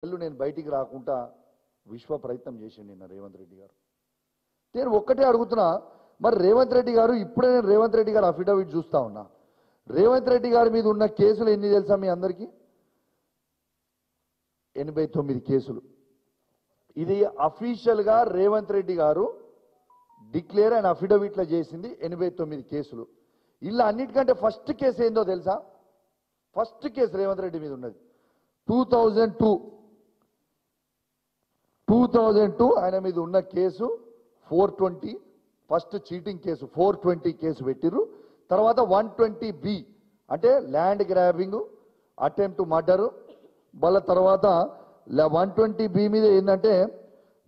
నేను బయటికి రాకుండా విశ్వ ప్రయత్నం చేసిండు నిన్న రేవంత్ రెడ్డి గారు. నేను ఒక్కటే అడుగుతున్నా, మరి రేవంత్ రెడ్డి గారు ఇప్పుడే నేను రేవంత్ రెడ్డి గారు అఫిడవిట్ చూస్తా ఉన్నా. రేవంత్ రెడ్డి గారి మీద ఉన్న కేసులు ఎన్ని తెలుసా మీ అందరికీ? 89 కేసులు. ఇది అఫీషియల్ గా రేవంత్ రెడ్డి గారు డిక్లేర్ అండ్ అఫిడవిట్లో చేసింది 89 కేసులు. ఇలా అన్నిటికంటే ఫస్ట్ కేసు ఏందో తెలుసా? ఫస్ట్ కేసు రేవంత్ రెడ్డి మీద ఉన్నది 2002 ఆయన మీద ఉన్న case 420. First cheating case 420 case పెట్టిర్రు. తర్వాత 120B అంటే ల్యాండ్ గ్రాబింగ్, అటెంప్ట్ మర్డర్. మళ్ళీ తర్వాత 120B మీద ఏంటంటే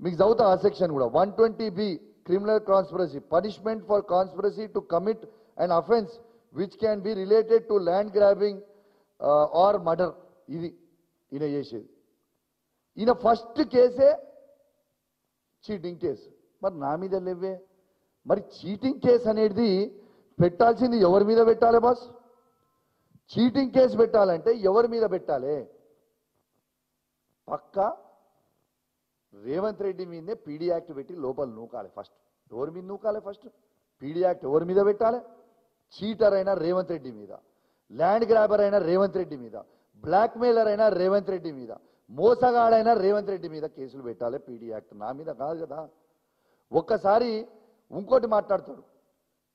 మీకు చదువుతా ఆ సెక్షన్ కూడా. 120B criminal conspiracy, punishment for conspiracy to commit and offence which can be related to land grabbing or murder. ఇది ఈయన చేసేది. ఈయన ఫస్ట్ కేసే చీటింగ్ కేసు. మరి నా మీద లేవే. మరి చీటింగ్ కేసు అనేది పెట్టాల్సింది ఎవరి మీద పెట్టాలి బాస్? చీటింగ్ కేసు పెట్టాలంటే ఎవరి మీద పెట్టాలి? పక్కా రేవంత్ రెడ్డి మీదనే పీడీ యాక్ట్ పెట్టి లోపల నూకాలి. ఫస్ట్ ఎవరి మీద నూకాలి? ఫస్ట్ పీడీ యాక్ట్ ఎవరి మీద పెట్టాలి? చీటర్ అయినా రేవంత్ రెడ్డి మీద, ల్యాండ్ గ్రాబర్ అయినా రేవంత్ రెడ్డి మీద, బ్లాక్ మెయిలర్ అయినా రేవంత్ రెడ్డి మీద, మోసగాడైనా రేవంత్ రెడ్డి మీద కేసులు పెట్టాలి. పీడీ యాక్ట్ నా మీద కాదు కదా. ఒక్కసారి ఇంకోటి మాట్లాడతాడు,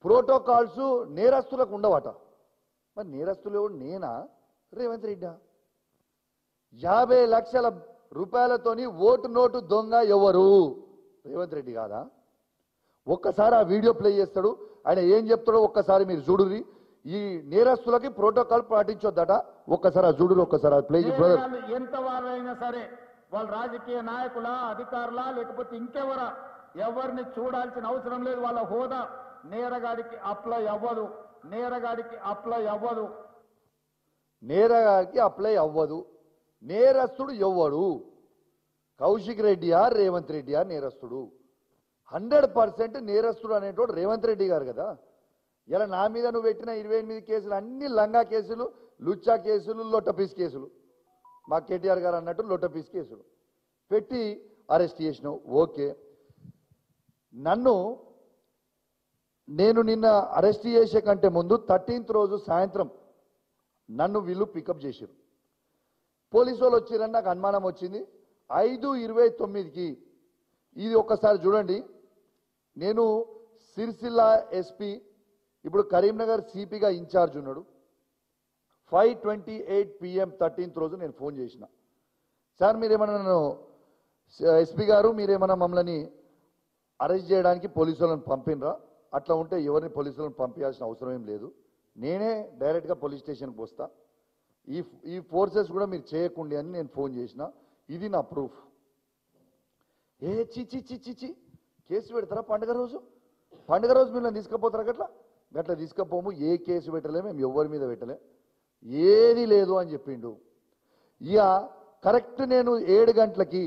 ప్రోటోకాల్స్ నేరస్తులకు ఉండవట. మరి నేరస్తులు నేనా రేవంత్ రెడ్డా? 50 లక్షల రూపాయలతోని ఓటు నోటు దొంగ ఎవరు? రేవంత్ రెడ్డి కాదా? ఒక్కసారి ఆ వీడియో ప్లే చేస్తాడు, ఆయన ఏం చెప్తాడో ఒక్కసారి మీరు చూడుర్రి. ఈ నేరస్తులకి ప్రోటోకాల్ పాటించొద్దట. ఒక్కసారి ఆ చూడురు, ఒక్కసారి ప్లే బ్రదర్. ఎంత వారైనా సరే వాళ్ళ రాజకీయ నాయకుల, అధికారుల, లేకపోతే ఇంకెవరా, ఎవరిని చూడాల్సిన అవసరం లేదు. వాళ్ళ హోదా నేరగాడికి అప్లై అవ్వదు. నేరగాడికి అప్లై అవ్వదు. నేరగాడికి అప్లై అవ్వదు. నేరస్తుడు ఎవ్వడు? కౌశిక్ రెడ్డియా రేవంత్ రెడ్డియా నేరస్తుడు? 100% నేరస్తుడు అనేటోడు రేవంత్ రెడ్డి గారు కదా. ఇలా నా మీద నువ్వు పెట్టిన 28 కేసులు అన్ని లంగా కేసులు, లుచ్చా కేసులు, లొట్టపీస్ కేసులు. మా కేటీఆర్ గారు అన్నట్టు లొట్టపీస్ కేసులు పెట్టి అరెస్ట్ చేసినావు. ఓకే, నేను నిన్న అరెస్ట్ చేసే కంటే ముందు 13th రోజు సాయంత్రం నన్ను వీళ్ళు పికప్ చేశారు. పోలీసు వాళ్ళు వచ్చిరని నాకు అనుమానం వచ్చింది. 5:29కి ఇది ఒక్కసారి చూడండి. నేను సిరిసిల్ల ఎస్పీ, ఇప్పుడు కరీంనగర్ సిపిగా ఇన్ఛార్జ్ ఉన్నాడు. 5:28 PM 13th రోజు నేను ఫోన్ చేసిన, సార్ మీరేమన్నా నన్ను ఎస్పీ గారు మీరేమన్నా మమ్మల్ని అరెస్ట్ చేయడానికి పోలీసు వాళ్ళని పంపినరా? అట్లా ఉంటే ఎవరిని పోలీసు వాళ్ళని పంపించాల్సిన అవసరం ఏం లేదు, నేనే డైరెక్ట్గా పోలీస్ స్టేషన్కి వస్తా, ఈ ఫోర్సెస్ కూడా మీరు చేయకండి అని నేను ఫోన్ చేసిన. ఇది నా ప్రూఫ్. చిచి కేసు పెడతారా పండుగ రోజు? పండుగ రోజు మీరు తీసుకుపోతారా? గట్లా తీసుకపోము. ఏ కేసు పెట్టలే, మేము ఎవరి మీద పెట్టలే, ఏది లేదు అని చెప్పిండు. ఇక కరెక్ట్ నేను 7 గంటలకి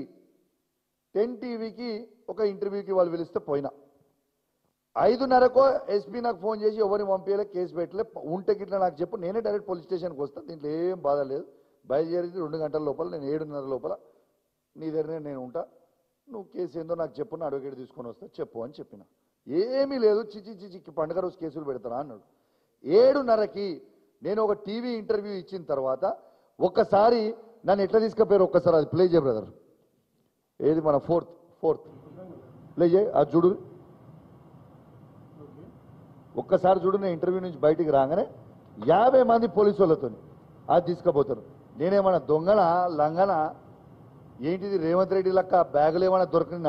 10 టీవీకి ఒక ఇంటర్వ్యూకి వాళ్ళు పిలిస్తే పోయినా. 5:30కో ఎస్పీ నాకు ఫోన్ చేసి ఎవరిని పంపించలే, కేసు పెట్టలే, ఉంటే గిట్లా నాకు చెప్పు, నేనే డైరెక్ట్ పోలీస్ స్టేషన్కి వస్తాను, దీంట్లో ఏం బాధ లేదు, బయలుదేరి 2 గంటల లోపల నేను 7:30 లోపల నీ దగ్గరనే నేను ఉంటా, నువ్వు కేసు ఏందో నాకు చెప్పు, నా అడ్వకేట్ తీసుకొని వస్తా చెప్పు అని చెప్పిన. ఏమీ లేదు, చిచి పండుగ రోజు కేసులు పెడతానా అన్నాడు. 7:30కి నేను ఒక టీవీ ఇంటర్వ్యూ ఇచ్చిన తర్వాత ఒక్కసారి నన్ను ఎట్లా తీసుకుపోయారు ఒక్కసారి అది ప్లే చేయ బ్రదర్. ఏది మన ఫోర్త్ ప్లే చేయ, అది చూడు ఒక్కసారి చూడు. నేను ఇంటర్వ్యూ నుంచి బయటికి రాగానే 50 మంది పోలీసు వాళ్ళతో అది తీసుకుపోతారు. నేనేమన్నా దొంగనా లంగనా ఏంటిది? రేవంత్ రెడ్డి లెక్క బ్యాగులు ఏమైనా దొరికింది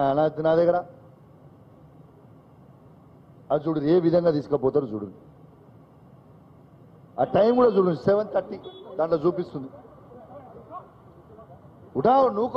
నా దగ్గర? అది చూడు ఏ విధంగా తీసుకుపోతారు చూడు. ఆ టైం కూడా చూడు 7:30 దాంట్లో చూపిస్తుంది. ఉఠావు నువ్వు